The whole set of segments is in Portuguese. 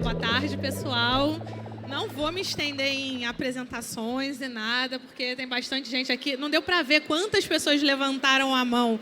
Boa tarde, pessoal. Não vou me estender em apresentações e nada, porque tem bastante gente aqui. Não deu para ver quantas pessoas levantaram a mão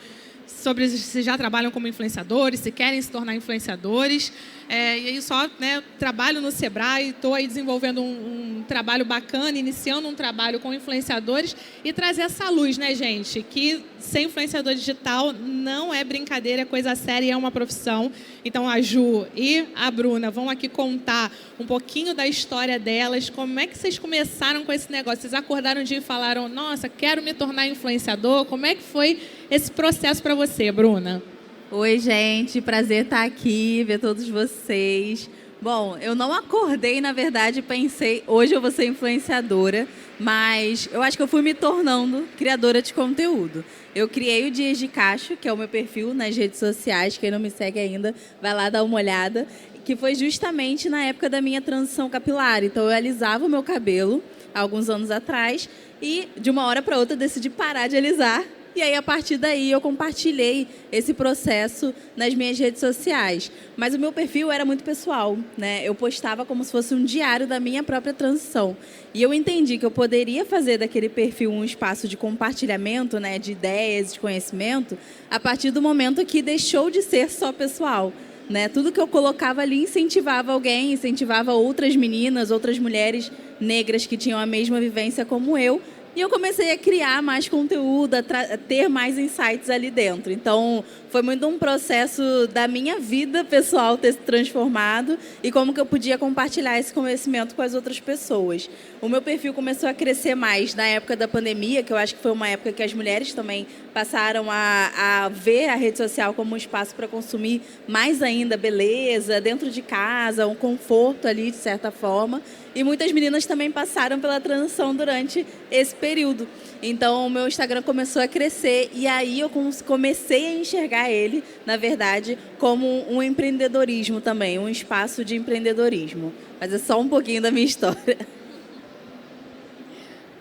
sobre se já trabalham como influenciadores, se querem se tornar influenciadores. E aí só, né, trabalho no Sebrae, estou aí desenvolvendo um trabalho bacana, iniciando um trabalho com influenciadores e trazer essa luz, né, gente, que ser influenciador digital não é brincadeira, é coisa séria, é uma profissão. Então a Ju e a Bruna vão aqui contar um pouquinho da história delas, como é que vocês começaram com esse negócio? Vocês acordaram um dia e falaram, nossa, quero me tornar influenciador? Como é que foi esse processo para você, Bruna? Oi, gente, prazer estar aqui, ver todos vocês. Bom, eu não acordei, na verdade, pensei, hoje eu vou ser influenciadora, mas eu acho que eu fui me tornando criadora de conteúdo. Eu criei o Dias de Cacho, que é o meu perfil nas redes sociais, quem não me segue ainda, vai lá dar uma olhada, que foi justamente na época da minha transição capilar. Então, eu alisava o meu cabelo há alguns anos atrás e, de uma hora para outra, decidi parar de alisar. E aí, a partir daí, eu compartilhei esse processo nas minhas redes sociais. Mas o meu perfil era muito pessoal, né? Eu postava como se fosse um diário da minha própria transição. E eu entendi que eu poderia fazer daquele perfil um espaço de compartilhamento, né, de ideias, de conhecimento, a partir do momento que deixou de ser só pessoal. Né? Tudo que eu colocava ali incentivava alguém, incentivava outras meninas, outras mulheres negras que tinham a mesma vivência como eu. E eu comecei a criar mais conteúdo, a ter mais insights ali dentro. Então, foi muito um processo da minha vida pessoal ter se transformado e como que eu podia compartilhar esse conhecimento com as outras pessoas. O meu perfil começou a crescer mais na época da pandemia, que eu acho que foi uma época que as mulheres também passaram a ver a rede social como um espaço para consumir mais ainda beleza, dentro de casa, um conforto ali, de certa forma. E muitas meninas também passaram pela transição durante esse período. Então, o meu Instagram começou a crescer e aí eu comecei a enxergar ele, na verdade, como um empreendedorismo também, um espaço de empreendedorismo. Mas é só um pouquinho da minha história.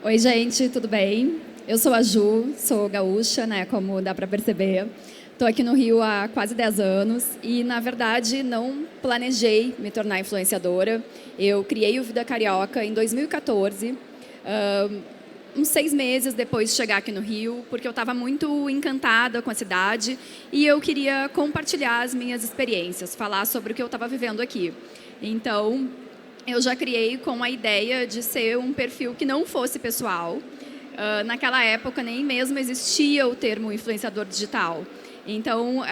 Oi, gente, tudo bem? Eu sou a Ju, sou gaúcha, né, como dá para perceber. Estou aqui no Rio há quase 10 anos e, na verdade, não planejei me tornar influenciadora. Eu criei o Vida Carioca em 2014, uns 6 meses depois de chegar aqui no Rio, porque eu estava muito encantada com a cidade e eu queria compartilhar as minhas experiências, falar sobre o que eu estava vivendo aqui. Então, eu já criei com a ideia de ser um perfil que não fosse pessoal. Naquela época, nem mesmo existia o termo influenciador digital. Então,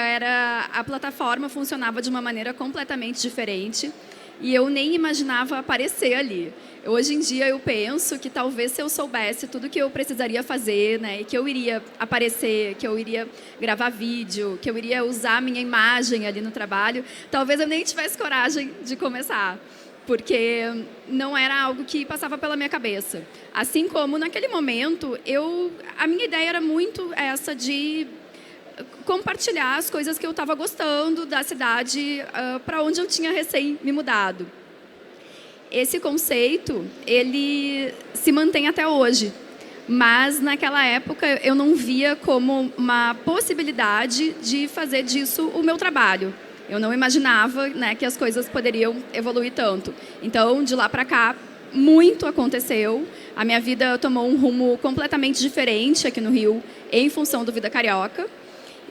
a plataforma funcionava de uma maneira completamente diferente e eu nem imaginava aparecer ali. Hoje em dia, eu penso que talvez se eu soubesse tudo que eu precisaria fazer, né, que eu iria aparecer, que eu iria gravar vídeo, que eu iria usar a minha imagem ali no trabalho, talvez eu nem tivesse coragem de começar, porque não era algo que passava pela minha cabeça. Assim como, naquele momento, a minha ideia era muito essa de compartilhar as coisas que eu estava gostando da cidade para onde eu tinha recém me mudado. Esse conceito, ele se mantém até hoje, mas naquela época eu não via como uma possibilidade de fazer disso o meu trabalho. Eu não imaginava, né, que as coisas poderiam evoluir tanto. Então, de lá para cá, muito aconteceu. A minha vida tomou um rumo completamente diferente aqui no Rio, em função do Vida Carioca.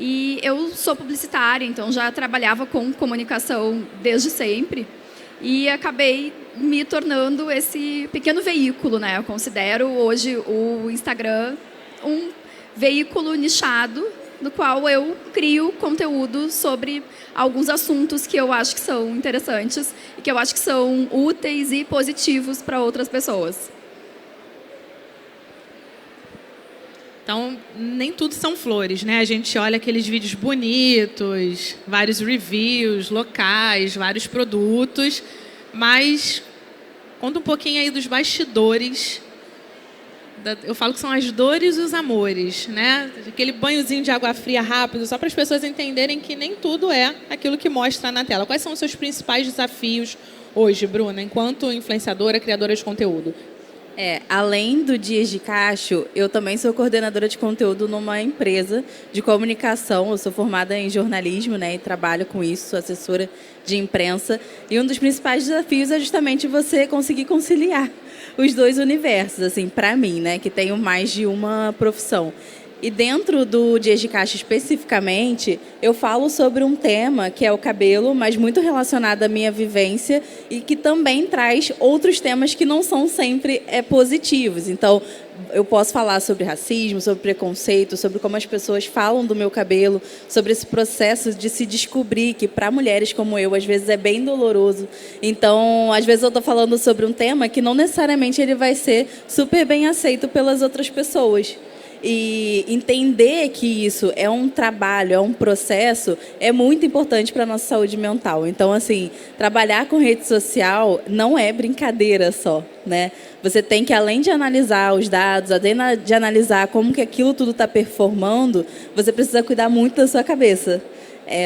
E eu sou publicitária, então já trabalhava com comunicação desde sempre. E acabei me tornando esse pequeno veículo, né? Eu considero hoje o Instagram um veículo nichado, no qual eu crio conteúdo sobre alguns assuntos que eu acho que são interessantes e que eu acho que são úteis e positivos para outras pessoas. Então, nem tudo são flores, né? A gente olha aqueles vídeos bonitos, vários reviews locais, vários produtos, mas conta um pouquinho aí dos bastidores. Eu falo que são as dores e os amores, né? Aquele banhozinho de água fria rápido, só para as pessoas entenderem que nem tudo é aquilo que mostra na tela. Quais são os seus principais desafios hoje, Bruna, enquanto influenciadora, criadora de conteúdo? Além do Dias de Cacho, eu também sou coordenadora de conteúdo numa empresa de comunicação. Eu sou formada em jornalismo, né, e trabalho com isso, sou assessora de imprensa. E um dos principais desafios é justamente você conseguir conciliar os dois universos, assim, para mim, né, que tenho mais de uma profissão. E dentro do Dias de Cacho especificamente, eu falo sobre um tema que é o cabelo, mas muito relacionado à minha vivência e que também traz outros temas que não são sempre positivos. Então, eu posso falar sobre racismo, sobre preconceito, sobre como as pessoas falam do meu cabelo, sobre esse processo de se descobrir, que para mulheres como eu, às vezes é bem doloroso. Então, às vezes eu estou falando sobre um tema que não necessariamente ele vai ser super bem aceito pelas outras pessoas. E entender que isso é um trabalho, é um processo, é muito importante para a nossa saúde mental. Então, assim, trabalhar com rede social não é brincadeira só, né? Você tem que, além de analisar os dados, além de analisar como que aquilo tudo está performando, você precisa cuidar muito da sua cabeça.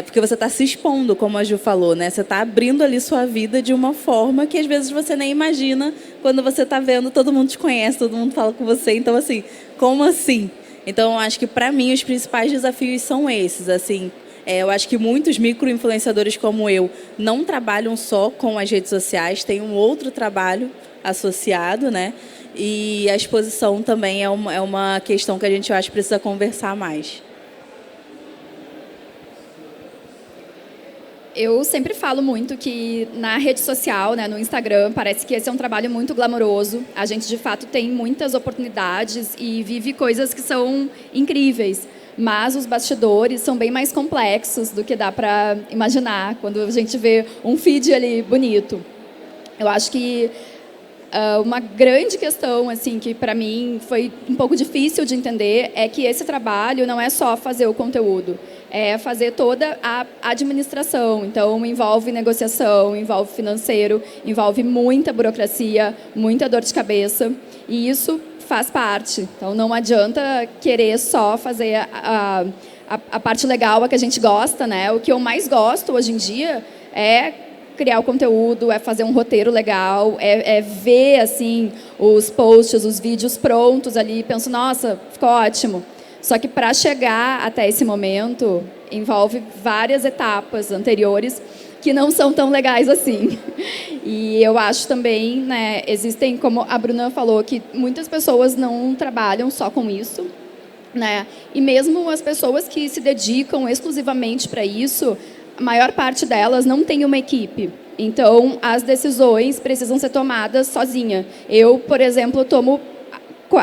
Porque você está se expondo, como a Ju falou, né? Você está abrindo ali sua vida de uma forma que às vezes você nem imagina quando você está vendo, todo mundo te conhece, todo mundo fala com você. Então, assim, como assim? Então, acho que para mim os principais desafios são esses, assim. Eu acho que muitos micro-influenciadores como eu não trabalham só com as redes sociais, tem um outro trabalho associado, né? E a exposição também é uma questão que a gente, eu acho, precisa conversar mais. Eu sempre falo muito que na rede social, né, no Instagram, parece que esse é um trabalho muito glamouroso. A gente, de fato, tem muitas oportunidades e vive coisas que são incríveis. Mas os bastidores são bem mais complexos do que dá para imaginar quando a gente vê um feed ali bonito. Eu acho que uma grande questão, assim, que para mim foi um pouco difícil de entender é que esse trabalho não é só fazer o conteúdo, é fazer toda a administração. Então, envolve negociação, envolve financeiro, envolve muita burocracia, muita dor de cabeça, e isso faz parte. Então, não adianta querer só fazer a parte legal, a que a gente gosta, né? O que eu mais gosto hoje em dia é criar o conteúdo, é fazer um roteiro legal, é ver assim os posts, os vídeos prontos ali, e penso, nossa, ficou ótimo. Só que para chegar até esse momento, envolve várias etapas anteriores que não são tão legais assim. E eu acho também, né, existem, como a Bruna falou, que muitas pessoas não trabalham só com isso, né? E mesmo as pessoas que se dedicam exclusivamente para isso, a maior parte delas não tem uma equipe. Então, as decisões precisam ser tomadas sozinha. Eu, por exemplo, tomo,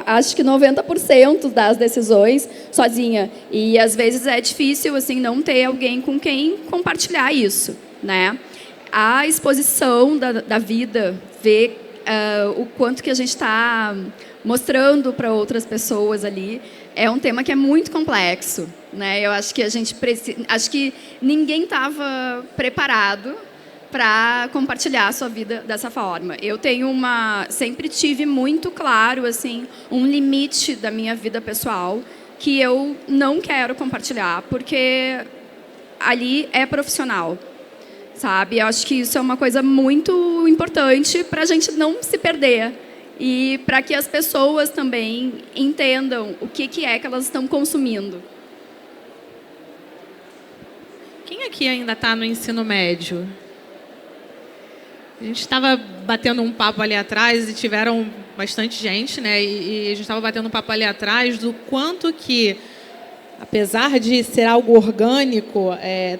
acho que 90% das decisões sozinha. E, às vezes, é difícil assim, não ter alguém com quem compartilhar isso, né? A exposição da vida, ver o quanto que a gente está mostrando para outras pessoas ali, é um tema que é muito complexo, né? Eu acho que a gente acho que ninguém estava preparado para compartilhar a sua vida dessa forma. Eu tenho sempre tive muito claro assim um limite da minha vida pessoal que eu não quero compartilhar, porque ali é profissional, sabe? Eu acho que isso é uma coisa muito importante para a gente não se perder. E para que as pessoas também entendam o que é que elas estão consumindo. Quem aqui ainda está no ensino médio? A gente estava batendo um papo ali atrás e tiveram bastante gente, né? E a gente estava batendo um papo ali atrás do quanto que, apesar de ser algo orgânico,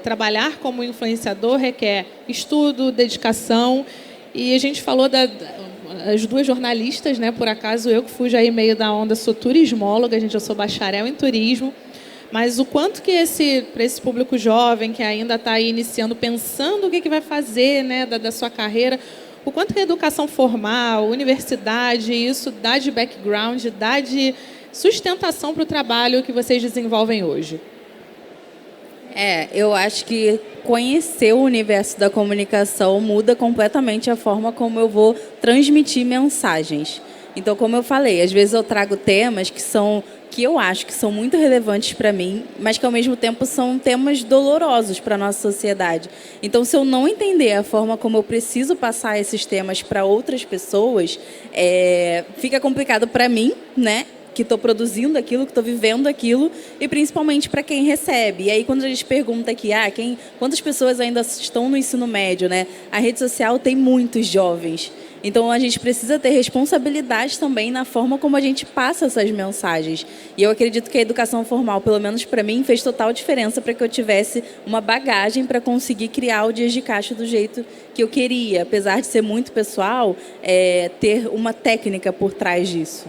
trabalhar como influenciador requer estudo, dedicação. E a gente falou as duas jornalistas, né? Por acaso eu que fujo aí meio da onda, sou turismóloga, eu sou bacharel em turismo, mas o quanto que para esse público jovem que ainda está aí iniciando, pensando o que vai fazer, né, da sua carreira, o quanto que a educação formal, universidade, isso dá de background, dá de sustentação para o trabalho que vocês desenvolvem hoje? Eu acho que conhecer o universo da comunicação muda completamente a forma como eu vou transmitir mensagens. Então, como eu falei, às vezes eu trago temas que são que eu acho que são muito relevantes para mim, mas que ao mesmo tempo são temas dolorosos para a nossa sociedade. Então, se eu não entender a forma como eu preciso passar esses temas para outras pessoas, fica complicado para mim, né? Que estou produzindo aquilo, que estou vivendo aquilo, e principalmente para quem recebe. E aí, quando a gente pergunta aqui, quantas pessoas ainda estão no ensino médio, né? A rede social tem muitos jovens. Então, a gente precisa ter responsabilidade também na forma como a gente passa essas mensagens. E eu acredito que a educação formal, pelo menos para mim, fez total diferença para que eu tivesse uma bagagem para conseguir criar o Dias de Caixa do jeito que eu queria. Apesar de ser muito pessoal, ter uma técnica por trás disso.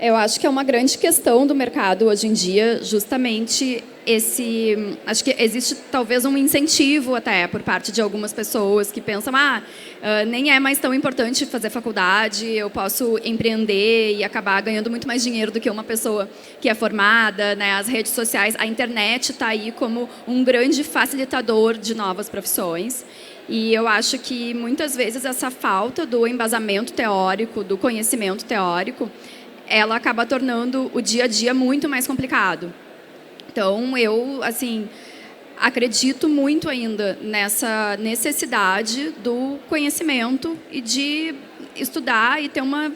Eu acho que é uma grande questão do mercado hoje em dia, justamente acho que existe talvez um incentivo até por parte de algumas pessoas que pensam, nem é mais tão importante fazer faculdade, eu posso empreender e acabar ganhando muito mais dinheiro do que uma pessoa que é formada, né? As redes sociais, a internet está aí como um grande facilitador de novas profissões. E eu acho que muitas vezes essa falta do embasamento teórico, do conhecimento teórico, ela acaba tornando o dia a dia muito mais complicado. Então, eu, acredito muito ainda nessa necessidade do conhecimento e de estudar e ter uma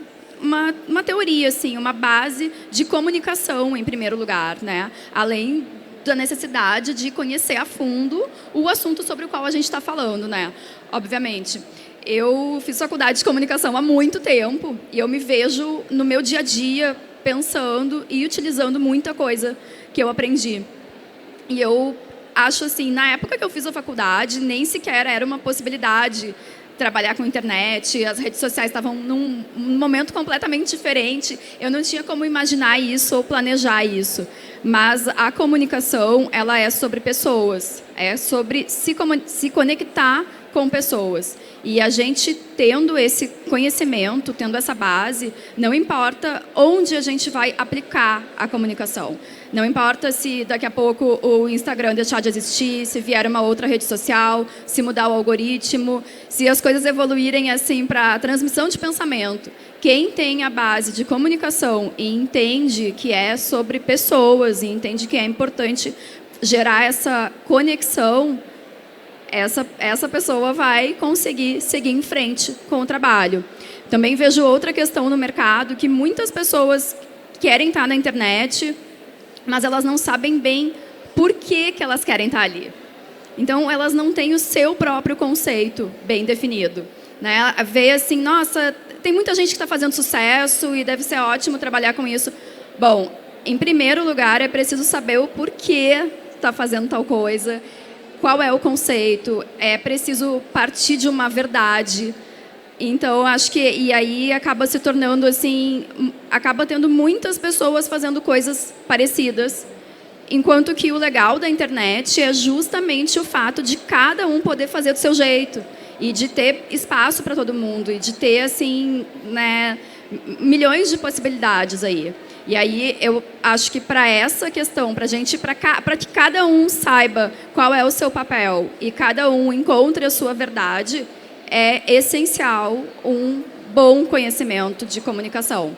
teoria, uma base de comunicação, em primeiro lugar, né? Além da necessidade de conhecer a fundo o assunto sobre o qual a gente está falando, né? Obviamente. Eu fiz faculdade de comunicação há muito tempo e eu me vejo no meu dia a dia pensando e utilizando muita coisa que eu aprendi. E eu acho na época que eu fiz a faculdade, nem sequer era uma possibilidade trabalhar com internet, as redes sociais estavam num momento completamente diferente, eu não tinha como imaginar isso ou planejar isso. Mas a comunicação, ela é sobre pessoas, é sobre se conectar com pessoas. E a gente tendo esse conhecimento, tendo essa base, não importa onde a gente vai aplicar a comunicação. Não importa se daqui a pouco o Instagram deixar de existir, se vier uma outra rede social, se mudar o algoritmo, se as coisas evoluírem para a transmissão de pensamento. Quem tem a base de comunicação e entende que é sobre pessoas e entende que é importante gerar essa conexão, essa pessoa vai conseguir seguir em frente com o trabalho. Também vejo outra questão no mercado, que muitas pessoas querem estar na internet, mas elas não sabem bem por que elas querem estar ali. Então, elas não têm o seu próprio conceito bem definido, né? Vê nossa, tem muita gente que está fazendo sucesso e deve ser ótimo trabalhar com isso. Bom, em primeiro lugar, é preciso saber o porquê está fazendo tal coisa. Qual é o conceito? É preciso partir de uma verdade. Então, acho que... E aí acaba se tornando acaba tendo muitas pessoas fazendo coisas parecidas. Enquanto que o legal da internet é justamente o fato de cada um poder fazer do seu jeito. E de ter espaço para todo mundo. E de ter, milhões de possibilidades aí. E aí, eu acho que para essa questão, para que cada um saiba qual é o seu papel e cada um encontre a sua verdade, é essencial um bom conhecimento de comunicação.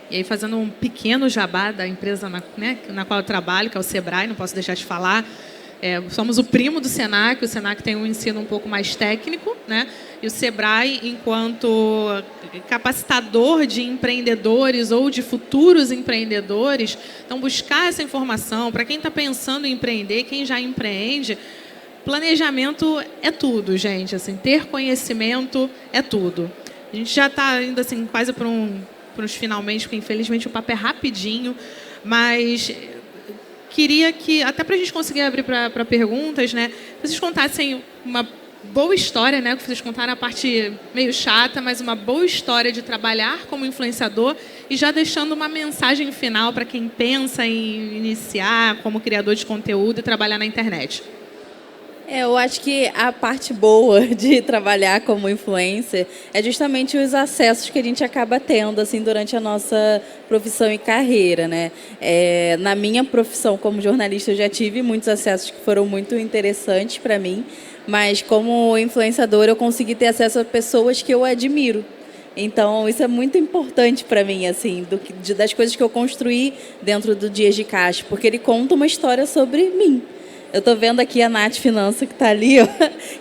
E aí, fazendo um pequeno jabá da empresa na qual eu trabalho, que é o Sebrae, não posso deixar de falar. Somos o primo do Senac. O Senac tem um ensino um pouco mais técnico, né? E o Sebrae, enquanto capacitador de empreendedores ou de futuros empreendedores, então buscar essa informação para quem está pensando em empreender, quem já empreende. Planejamento é tudo, gente. Ter conhecimento é tudo. A gente já está indo quase para uns finalmente, porque infelizmente o papo é rapidinho, mas queria que, até para a gente conseguir abrir para perguntas, né, vocês contassem uma boa história, né, que vocês contaram a parte meio chata, mas uma boa história de trabalhar como influenciador e já deixando uma mensagem final para quem pensa em iniciar como criador de conteúdo e trabalhar na internet. Eu acho que a parte boa de trabalhar como influencer é justamente os acessos que a gente acaba tendo durante a nossa profissão e carreira, né? Na minha profissão como jornalista eu já tive muitos acessos que foram muito interessantes para mim, mas como influenciadora eu consegui ter acesso a pessoas que eu admiro. Então, isso é muito importante para mim, assim, das coisas que eu construí dentro do Dias de Caixa, porque ele conta uma história sobre mim. Eu estou vendo aqui a Nath Finança, que está ali, ó,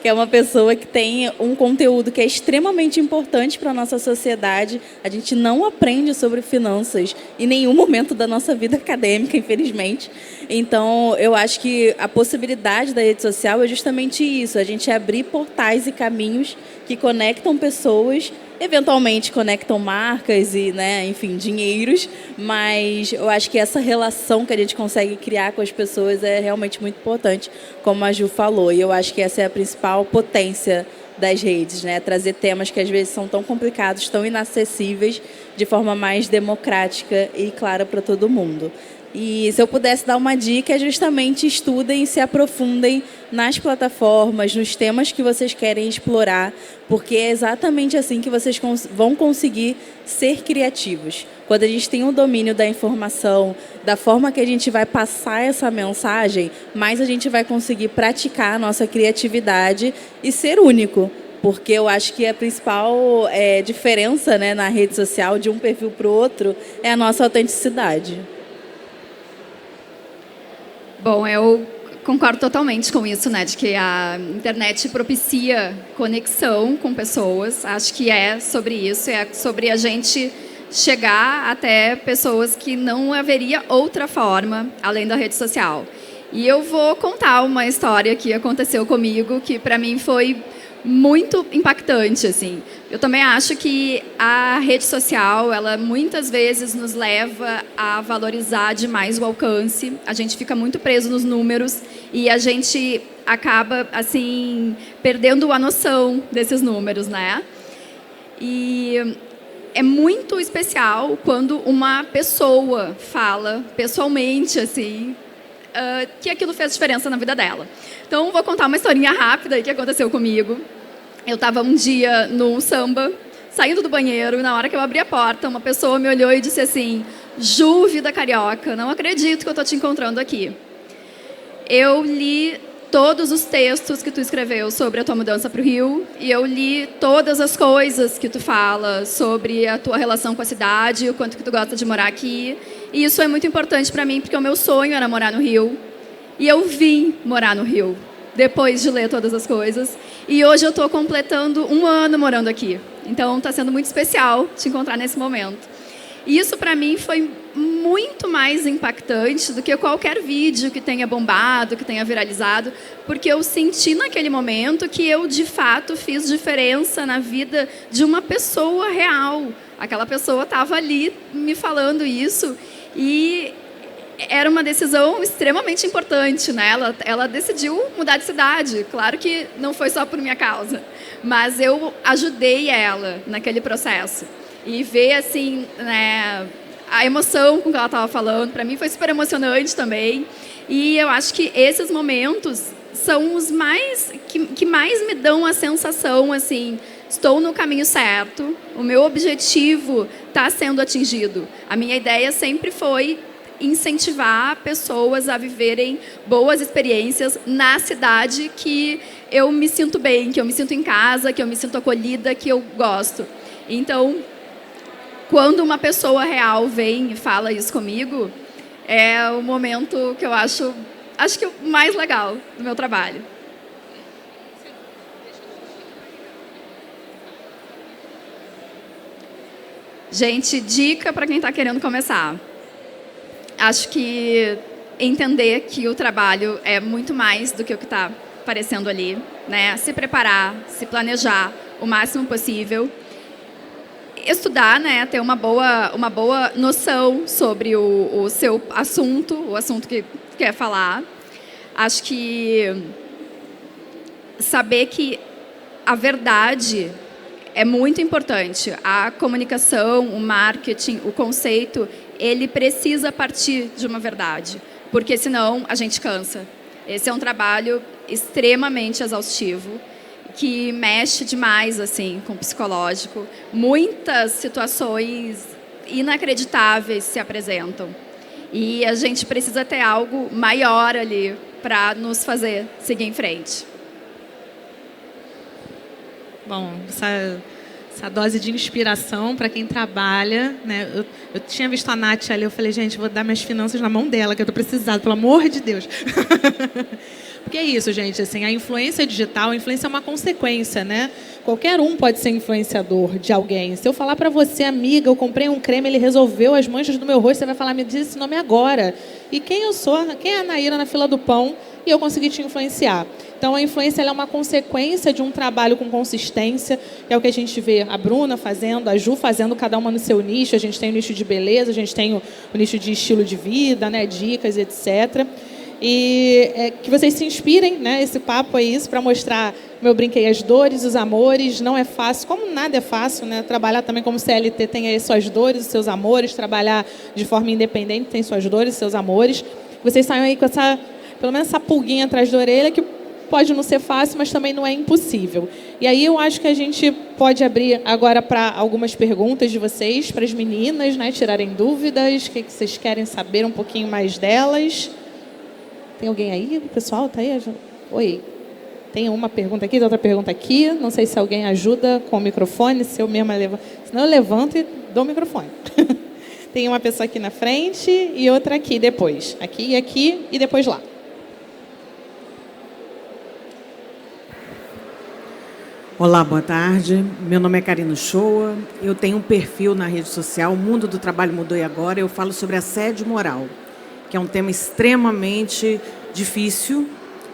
que é uma pessoa que tem um conteúdo que é extremamente importante para a nossa sociedade. A gente não aprende sobre finanças em nenhum momento da nossa vida acadêmica, infelizmente. Então, eu acho que a possibilidade da rede social é justamente isso, a gente abrir portais e caminhos que conectam pessoas, eventualmente conectam marcas e, né, enfim, dinheiros, mas eu acho que essa relação que a gente consegue criar com as pessoas é realmente muito importante, como a Ju falou, e eu acho que essa é a principal potência das redes, né? Trazer temas que às vezes são tão complicados, tão inacessíveis, de forma mais democrática e clara para todo mundo. E se eu pudesse dar uma dica, é justamente estudem e se aprofundem nas plataformas, nos temas que vocês querem explorar, porque é exatamente assim que vocês vão conseguir ser criativos. Quando a gente tem um domínio da informação, da forma que a gente vai passar essa mensagem, mais a gente vai conseguir praticar a nossa criatividade e ser único. Porque eu acho que a principal diferença, né, na rede social de um perfil para o outro é a nossa autenticidade. Bom, eu concordo totalmente com isso, né? De que a internet propicia conexão com pessoas. Acho que é sobre isso, é sobre a gente chegar até pessoas que não haveria outra forma além da rede social. E eu vou contar uma história que aconteceu comigo, que para mim foi muito impactante, assim. Eu também acho que a rede social, ela muitas vezes nos leva a valorizar demais o alcance. A gente fica muito preso nos números e a gente acaba, assim, perdendo a noção desses números, né? E é muito especial quando uma pessoa fala pessoalmente, assim, que aquilo fez diferença na vida dela. Então, vou contar uma historinha rápida que aconteceu comigo. Eu estava um dia num samba, saindo do banheiro, e na hora que eu abri a porta, uma pessoa me olhou e disse assim: Ju, vida carioca, não acredito que eu estou te encontrando aqui. Eu li todos os textos que tu escreveu sobre a tua mudança para o Rio, e eu li todas as coisas que tu fala sobre a tua relação com a cidade, o quanto que tu gosta de morar aqui. E isso é muito importante para mim, porque o meu sonho era morar no Rio. E eu vim morar no Rio, depois de ler todas as coisas. E hoje eu estou completando 1 ano morando aqui. Então, está sendo muito especial te encontrar nesse momento. E isso, para mim, foi muito mais impactante do que qualquer vídeo que tenha bombado, que tenha viralizado, porque eu senti naquele momento que eu, de fato, fiz diferença na vida de uma pessoa real. Aquela pessoa estava ali me falando isso e era uma decisão extremamente importante, né? Ela decidiu mudar de cidade. Claro que não foi só por minha causa, mas eu ajudei ela naquele processo. E ver, assim, né, a emoção com que ela estava falando, para mim foi super emocionante também. E eu acho que esses momentos são os mais que mais me dão a sensação, assim, estou no caminho certo, o meu objetivo está sendo atingido. A minha ideia sempre foi incentivar pessoas a viverem boas experiências na cidade que eu me sinto bem, que eu me sinto em casa, que eu me sinto acolhida, que eu gosto. Então, quando uma pessoa real vem e fala isso comigo, é o momento que eu acho que o mais legal do meu trabalho. Gente, dica para quem está querendo começar. Acho que entender que o trabalho é muito mais do que o que está aparecendo ali, né? Se preparar, se planejar o máximo possível, estudar, né? Ter uma boa noção sobre o seu assunto, o assunto que quer falar. Acho que saber que a verdade é muito importante. A comunicação, o marketing, o conceito, ele precisa partir de uma verdade, porque senão a gente cansa. Esse é um trabalho extremamente exaustivo, que mexe demais assim, com o psicológico. Muitas situações inacreditáveis se apresentam. E a gente precisa ter algo maior ali para nos fazer seguir em frente. Bom, essa dose de inspiração para quem trabalha, né? Eu tinha visto a Nath ali, eu falei, gente, vou dar minhas finanças na mão dela, que eu estou precisada, pelo amor de Deus. Porque é isso, gente, assim, a influência digital, a influência é uma consequência, né? Qualquer um pode ser influenciador de alguém. Se eu falar para você, amiga, eu comprei um creme, ele resolveu as manchas do meu rosto, você vai falar, me diz esse nome agora. E quem eu sou? Quem é a Naira na fila do pão? E eu consegui te influenciar. Então, a influência ela é uma consequência de um trabalho com consistência, que é o que a gente vê a Bruna fazendo, a Ju fazendo, cada uma no seu nicho. A gente tem o nicho de beleza, a gente tem o nicho de estilo de vida, né, dicas, etc. E que vocês se inspirem, né? Esse papo é isso, para mostrar, como eu brinquei, as dores, os amores. Não é fácil, como nada é fácil, né? Trabalhar também como CLT tem aí suas dores, os seus amores. Trabalhar de forma independente tem suas dores, seus amores. Vocês saiam aí com essa, pelo menos essa pulguinha atrás da orelha, que pode não ser fácil, mas também não é impossível. E aí eu acho que a gente pode abrir agora para algumas perguntas de vocês, para as meninas, né? Tirarem dúvidas, o que vocês querem saber um pouquinho mais delas. Tem alguém aí? O pessoal está aí? Oi. Tem uma pergunta aqui, outra pergunta aqui. Não sei se alguém ajuda com o microfone, se eu mesma levanto. Senão eu levanto e dou o microfone. Tem uma pessoa aqui na frente e outra aqui depois. Aqui e depois lá. Olá, boa tarde. Meu nome é Karina Shoa. Eu tenho um perfil na rede social, O Mundo do Trabalho Mudou e Agora. Eu falo sobre assédio moral, que é um tema extremamente difícil.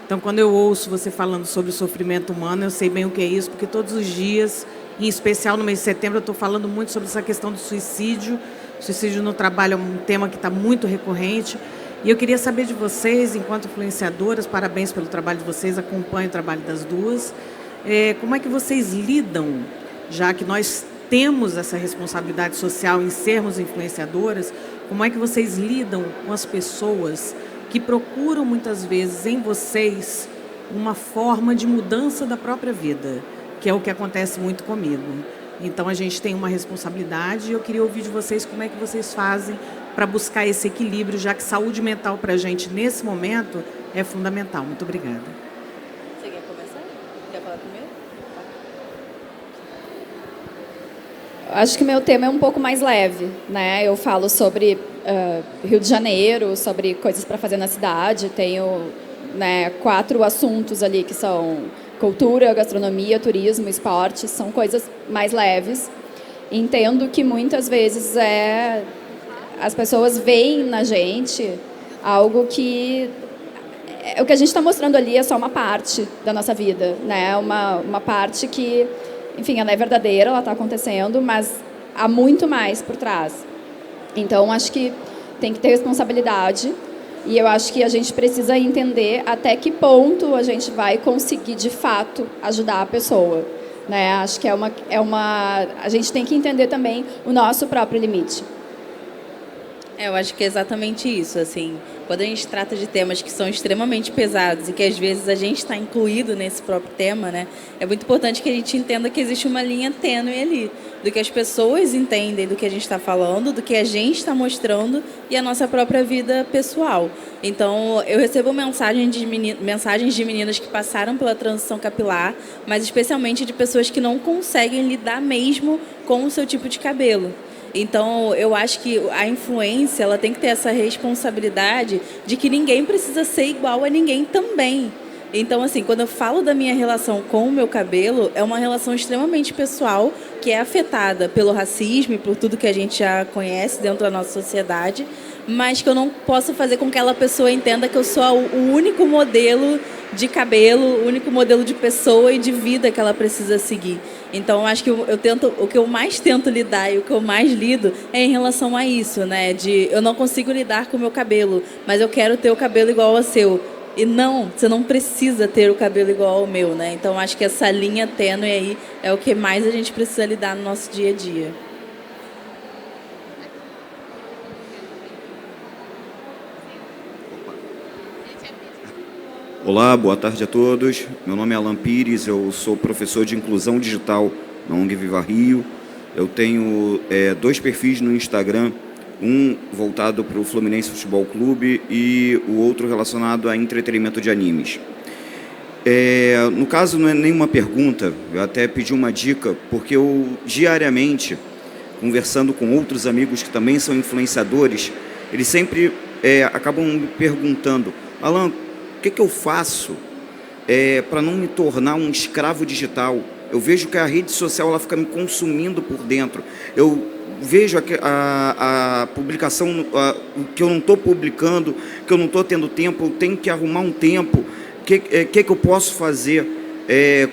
Então, quando eu ouço você falando sobre o sofrimento humano, eu sei bem o que é isso, porque todos os dias, em especial no mês de setembro, eu estou falando muito sobre essa questão do suicídio. O suicídio no trabalho é um tema que está muito recorrente. E eu queria saber de vocês, enquanto influenciadoras, parabéns pelo trabalho de vocês, acompanho o trabalho das duas. Como é que vocês lidam, já que nós temos essa responsabilidade social em sermos influenciadoras, como é que vocês lidam com as pessoas que procuram muitas vezes em vocês uma forma de mudança da própria vida, que é o que acontece muito comigo. Então a gente tem uma responsabilidade e eu queria ouvir de vocês como é que vocês fazem para buscar esse equilíbrio, já que saúde mental para a gente nesse momento é fundamental. Muito obrigada. Você quer começar? Quer falar primeiro? Acho que o meu tema é um pouco mais leve, né? Eu falo sobre Rio de Janeiro, sobre coisas para fazer na cidade. Tenho, né, 4 assuntos ali que são cultura, gastronomia, turismo, esporte. São coisas mais leves. Entendo que muitas vezes as pessoas veem na gente algo que o que a gente está mostrando ali é só uma parte da nossa vida, né? Uma parte que, enfim, ela é verdadeira, ela está acontecendo, mas há muito mais por trás. Então, acho que tem que ter responsabilidade e eu acho que a gente precisa entender até que ponto a gente vai conseguir, de fato, ajudar a pessoa, né? Acho que a gente tem que entender também o nosso próprio limite. Eu acho que é exatamente isso, assim, quando a gente trata de temas que são extremamente pesados e que às vezes a gente está incluído nesse próprio tema, né, é muito importante que a gente entenda que existe uma linha tênue ali, do que as pessoas entendem do que a gente está falando, do que a gente está mostrando e a nossa própria vida pessoal. Então, eu recebo mensagens de meninas que passaram pela transição capilar, mas especialmente de pessoas que não conseguem lidar mesmo com o seu tipo de cabelo. Então, eu acho que a influência ela tem que ter essa responsabilidade de que ninguém precisa ser igual a ninguém também. Então, assim, quando eu falo da minha relação com o meu cabelo, é uma relação extremamente pessoal, que é afetada pelo racismo e por tudo que a gente já conhece dentro da nossa sociedade, mas que eu não posso fazer com que aquela pessoa entenda que eu sou o único modelo de cabelo, o único modelo de pessoa e de vida que ela precisa seguir. Então, acho que o que eu mais tento lidar e o que eu mais lido é em relação a isso, né? Eu não consigo lidar com o meu cabelo, mas eu quero ter o cabelo igual ao seu. E não, você não precisa ter o cabelo igual ao meu, né? Então, acho que essa linha tênue aí é o que mais a gente precisa lidar no nosso dia a dia. Olá, boa tarde a todos. Meu nome é Alan Pires, eu sou professor de inclusão digital na ONG Viva Rio. Eu tenho 2 perfis no Instagram, um voltado para o Fluminense Futebol Clube e o outro relacionado a entretenimento de animes. No caso, não é nenhuma pergunta, eu até pedi uma dica, porque eu, diariamente, conversando com outros amigos que também são influenciadores, eles sempre acabam me perguntando: Alan, o que eu faço para não me tornar um escravo digital? Eu vejo que a rede social ela fica me consumindo por dentro. Eu vejo a publicação que eu não estou publicando, que eu não estou tendo tempo, eu tenho que arrumar um tempo. O que eu posso fazer?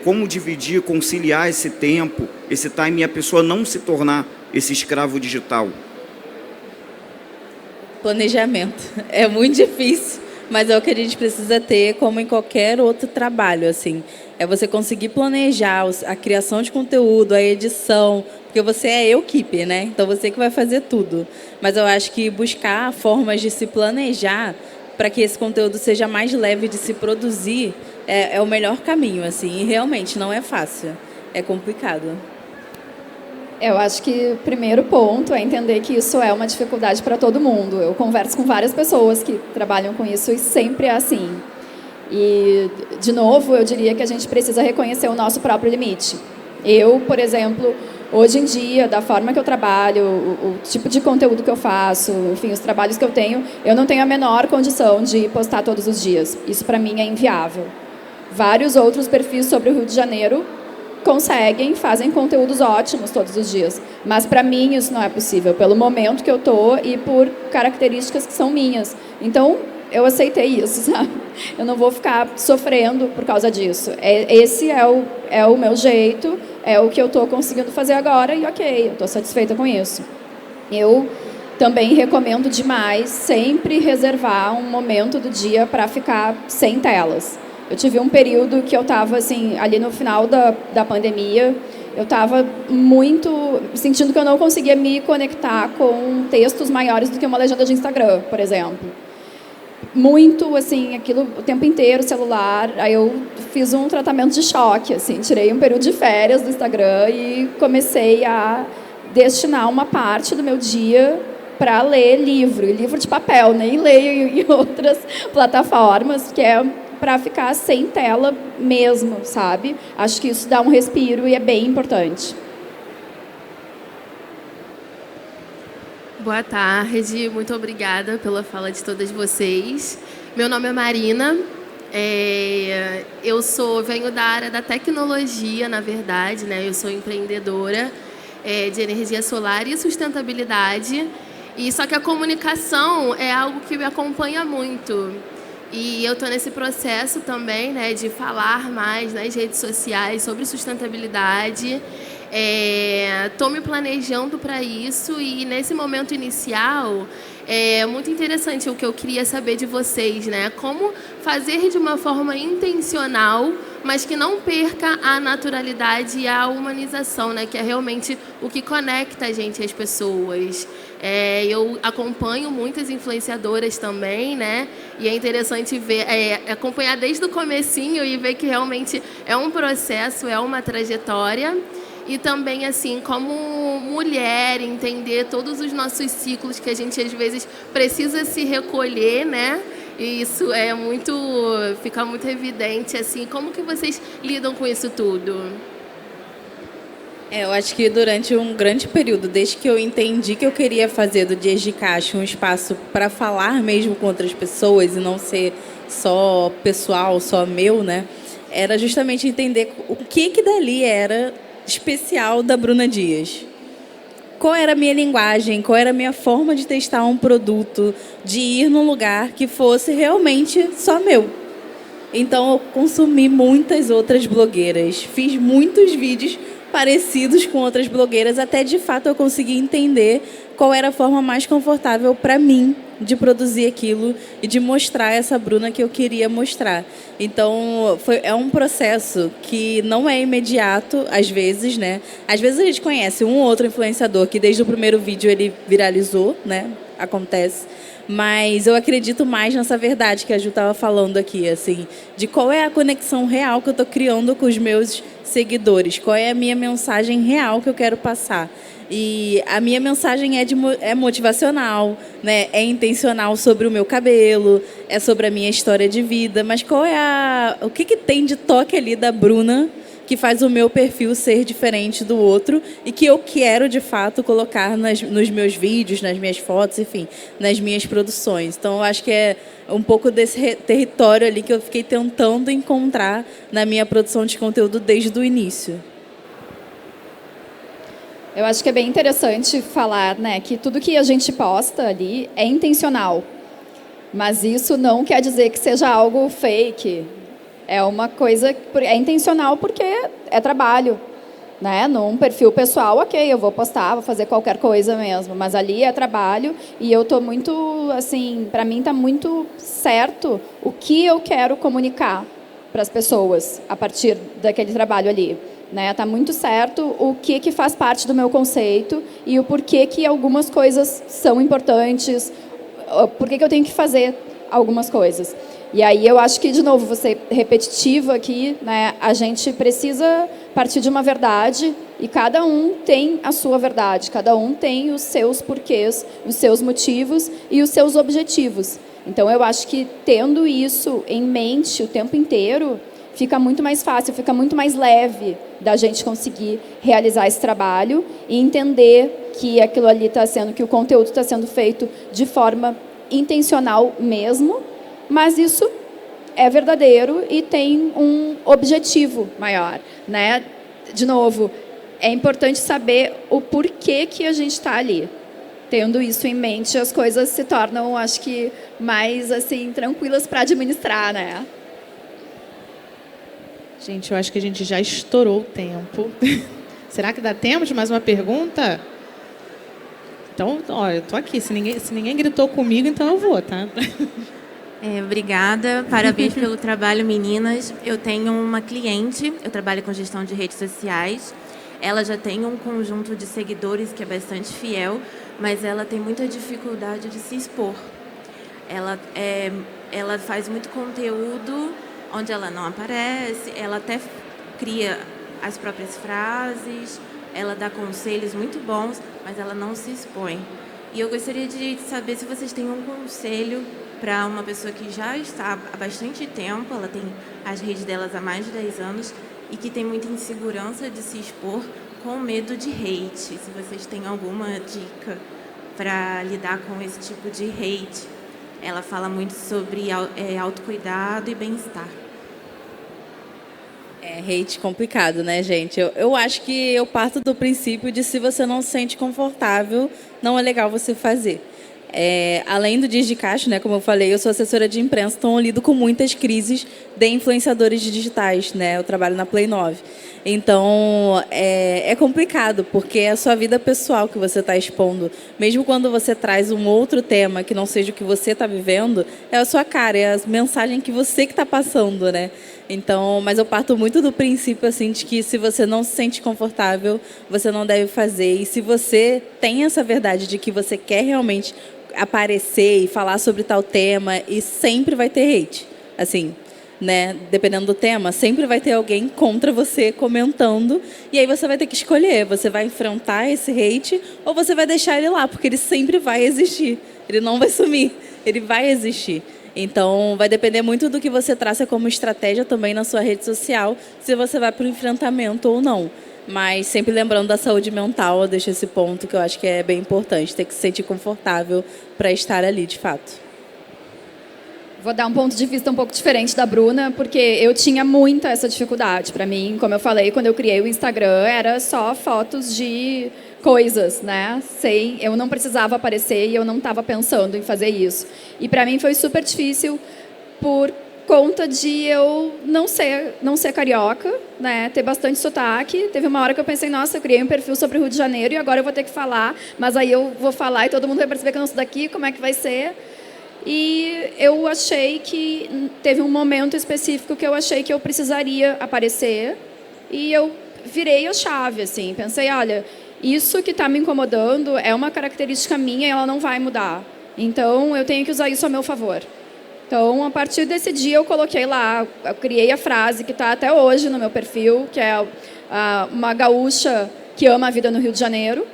Como dividir, conciliar esse tempo, esse time, e a pessoa não se tornar esse escravo digital? Planejamento. É muito difícil, mas é o que a gente precisa ter, como em qualquer outro trabalho, assim. É você conseguir planejar a criação de conteúdo, a edição, porque você é equipe, né? Então você que vai fazer tudo. Mas eu acho que buscar formas de se planejar para que esse conteúdo seja mais leve de se produzir é o melhor caminho, assim. E realmente não é fácil, é complicado. Eu acho que o primeiro ponto é entender que isso é uma dificuldade para todo mundo. Eu converso com várias pessoas que trabalham com isso e sempre é assim. E, de novo, eu diria que a gente precisa reconhecer o nosso próprio limite. Eu, por exemplo, hoje em dia, da forma que eu trabalho, o tipo de conteúdo que eu faço, enfim, os trabalhos que eu não tenho a menor condição de postar todos os dias. Isso, para mim, é inviável. Vários outros perfis sobre o Rio de Janeiro fazem conteúdos ótimos todos os dias. Mas, para mim, isso não é possível, pelo momento que eu estou e por características que são minhas. Então, eu aceitei isso, sabe? Eu não vou ficar sofrendo por causa disso. Esse é o meu jeito, é o que eu estou conseguindo fazer agora e ok, eu estou satisfeita com isso. Eu também recomendo demais sempre reservar um momento do dia para ficar sem telas. Eu tive um período que eu estava, assim, ali no final da pandemia, eu estava muito sentindo que eu não conseguia me conectar com textos maiores do que uma legenda de Instagram, por exemplo. Muito, assim, aquilo o tempo inteiro, celular. Aí eu fiz um tratamento de choque, assim, tirei um período de férias do Instagram e comecei a destinar uma parte do meu dia para ler livro de papel, nem leio em outras plataformas, que é para ficar sem tela mesmo, sabe? Acho que isso dá um respiro e é bem importante. Boa tarde, muito obrigada pela fala de todas vocês. Meu nome é Marina, eu venho da área da tecnologia, na verdade, né? Eu sou empreendedora de energia solar e sustentabilidade, e só que a comunicação é algo que me acompanha muito. E eu estou nesse processo também, né, de falar mais nas redes sociais sobre sustentabilidade. Estou me planejando para isso e nesse momento inicial é muito interessante o que eu queria saber de vocês, né? Como fazer de uma forma intencional, mas que não perca a naturalidade e a humanização, né? Que é realmente o que conecta a gente às pessoas. Eu acompanho muitas influenciadoras também, né? E é interessante ver, acompanhar desde o comecinho e ver que realmente é um processo, é uma trajetória. E também, assim, como mulher, entender todos os nossos ciclos que a gente, às vezes, precisa se recolher, né? E isso fica muito evidente, assim. Como que vocês lidam com isso tudo? Eu acho que durante um grande período, desde que eu entendi que eu queria fazer do Dias de Caixa um espaço para falar mesmo com outras pessoas e não ser só pessoal, só meu, né? Era justamente entender o que dali era especial da Bruna Dias. Qual era a minha linguagem, qual era a minha forma de testar um produto, de ir num lugar que fosse realmente só meu. Então, eu consumi muitas outras blogueiras, fiz muitos vídeos parecidos com outras blogueiras, até de fato eu consegui entender qual era a forma mais confortável para mim de produzir aquilo e de mostrar essa Bruna que eu queria mostrar. Então, é um processo que não é imediato, às vezes, né? Às vezes a gente conhece um ou outro influenciador que desde o primeiro vídeo ele viralizou, né? acontece. Mas eu acredito mais nessa verdade que a Ju estava falando aqui, assim, de qual é a conexão real que eu estou criando com os meus seguidores, qual é a minha mensagem real que eu quero passar. E a minha mensagem é motivacional, né? É intencional sobre o meu cabelo, é sobre a minha história de vida, mas o que tem de toque ali da Bruna que faz o meu perfil ser diferente do outro e que eu quero, de fato, colocar nos meus vídeos, nas minhas fotos, enfim, nas minhas produções. Então, eu acho que é um pouco desse território ali que eu fiquei tentando encontrar na minha produção de conteúdo desde o início. Eu acho que é bem interessante falar, né, que tudo que a gente posta ali é intencional. Mas isso não quer dizer que seja algo fake. É uma coisa, é intencional porque é trabalho, né? Num perfil pessoal, ok, eu vou postar, vou fazer qualquer coisa mesmo, mas ali é trabalho e eu tô muito, assim, para mim tá muito certo o que eu quero comunicar para as pessoas a partir daquele trabalho ali, né? Tá muito certo o que faz parte do meu conceito e o porquê que algumas coisas são importantes, porquê que eu tenho que fazer algumas coisas. E aí eu acho que, de novo, vou ser repetitiva aqui, né? A gente precisa partir de uma verdade e cada um tem a sua verdade, cada um tem os seus porquês, os seus motivos e os seus objetivos. Então, eu acho que tendo isso em mente o tempo inteiro, fica muito mais fácil, fica muito mais leve da gente conseguir realizar esse trabalho e entender que aquilo ali está sendo, que o conteúdo está sendo feito de forma intencional mesmo, mas isso é verdadeiro e tem um objetivo maior, né? De novo, é importante saber o porquê que a gente está ali. Tendo isso em mente, as coisas se tornam, acho que, mais assim tranquilas para administrar, né? Gente, eu acho que a gente já estourou o tempo. Será que dá tempo de mais uma pergunta? Então, olha, eu tô aqui. Se ninguém gritou comigo, então eu vou, tá? Obrigada, parabéns pelo trabalho, meninas. Eu tenho uma cliente, eu trabalho com gestão de redes sociais. Ela já tem um conjunto de seguidores que é bastante fiel, mas ela tem muita dificuldade de se expor. Ela faz muito conteúdo onde ela não aparece, ela até cria as próprias frases, ela dá conselhos muito bons, mas ela não se expõe. E eu gostaria de saber se vocês têm um conselho para uma pessoa que já está há bastante tempo, ela tem as redes delas há mais de 10 anos e que tem muita insegurança de se expor com medo de hate. Se vocês têm alguma dica para lidar com esse tipo de hate. Ela fala muito sobre autocuidado e bem-estar. Hate complicado, né, gente? Eu acho que eu parto do princípio de se você não se sente confortável, não é legal você fazer. Além do Dias de Caixa, né, como eu falei, eu sou assessora de imprensa, então eu lido com muitas crises de influenciadores digitais, né? Eu trabalho na Play 9. Então, é complicado, porque é a sua vida pessoal que você está expondo. Mesmo quando você traz um outro tema que não seja o que você está vivendo, é a sua cara, é a mensagem que você que está passando, né? Então, mas eu parto muito do princípio, assim, de que se você não se sente confortável, você não deve fazer. E se você tem essa verdade de que você quer realmente aparecer e falar sobre tal tema, e sempre vai ter hate, assim, né? Dependendo do tema, sempre vai ter alguém contra você comentando, e aí você vai ter que escolher, você vai enfrentar esse hate ou você vai deixar ele lá, porque ele sempre vai existir, ele não vai sumir, ele vai existir. Então, vai depender muito do que você traça como estratégia também na sua rede social, se você vai para o enfrentamento ou não. Mas sempre lembrando da saúde mental, eu deixo esse ponto que eu acho que é bem importante, ter que se sentir confortável para estar ali, de fato. Vou dar um ponto de vista um pouco diferente da Bruna, porque eu tinha muita essa dificuldade. Para mim, como eu falei, quando eu criei o Instagram, era só fotos de coisas, né? Eu não precisava aparecer e eu não estava pensando em fazer isso. E para mim foi super difícil por conta de eu não ser carioca, né? Ter bastante sotaque. Teve uma hora que eu pensei, nossa, eu criei um perfil sobre o Rio de Janeiro e agora eu vou ter que falar, mas aí eu vou falar e todo mundo vai perceber que eu não sou daqui, como é que vai ser? E eu achei que teve um momento específico que eu achei que eu precisaria aparecer e eu virei a chave, assim, pensei, olha, isso que está me incomodando é uma característica minha e ela não vai mudar. Então, eu tenho que usar isso a meu favor. Então, a partir desse dia, eu coloquei lá, eu criei a frase que está até hoje no meu perfil, que é uma gaúcha que ama a vida no Rio de Janeiro.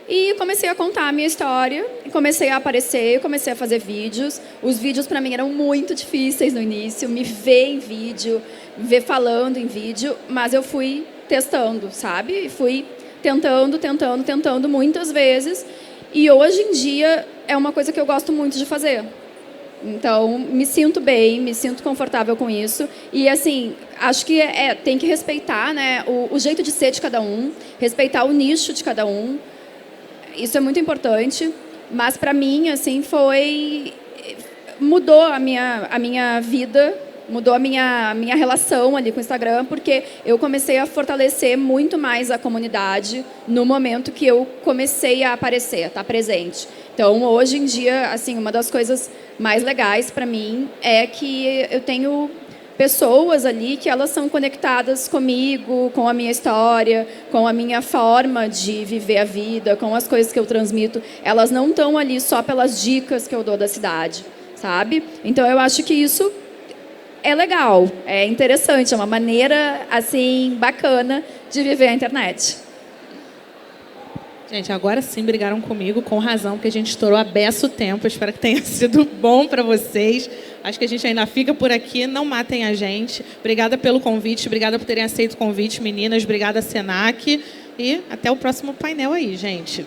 E comecei a contar a minha história, comecei a aparecer, comecei a fazer vídeos. Os vídeos, para mim, eram muito difíceis no início, me ver em vídeo, ver falando em vídeo, mas eu fui testando, sabe? E fui tentando muitas vezes. E hoje em dia é uma coisa que eu gosto muito de fazer. Então, me sinto bem, me sinto confortável com isso. E, assim, acho que tem que respeitar, né, o jeito de ser de cada um, respeitar o nicho de cada um. Isso é muito importante. Mas, para mim, assim, mudou a minha vida, mudou a minha relação ali com o Instagram, porque eu comecei a fortalecer muito mais a comunidade no momento que eu comecei a aparecer, a estar presente. Então, hoje em dia, assim, uma das coisas mais legais para mim é que eu tenho pessoas ali que elas são conectadas comigo, com a minha história, com a minha forma de viver a vida, com as coisas que eu transmito. Elas não estão ali só pelas dicas que eu dou da cidade, sabe? Então, eu acho que isso é legal, é interessante, é uma maneira, assim, bacana de viver a internet. Gente, agora sim brigaram comigo, com razão, porque a gente estourou a beça o tempo. Eu espero que tenha sido bom para vocês. Acho que a gente ainda fica por aqui. Não matem a gente. Obrigada pelo convite, obrigada por terem aceito o convite, meninas. Obrigada, Senac. E até o próximo painel aí, gente.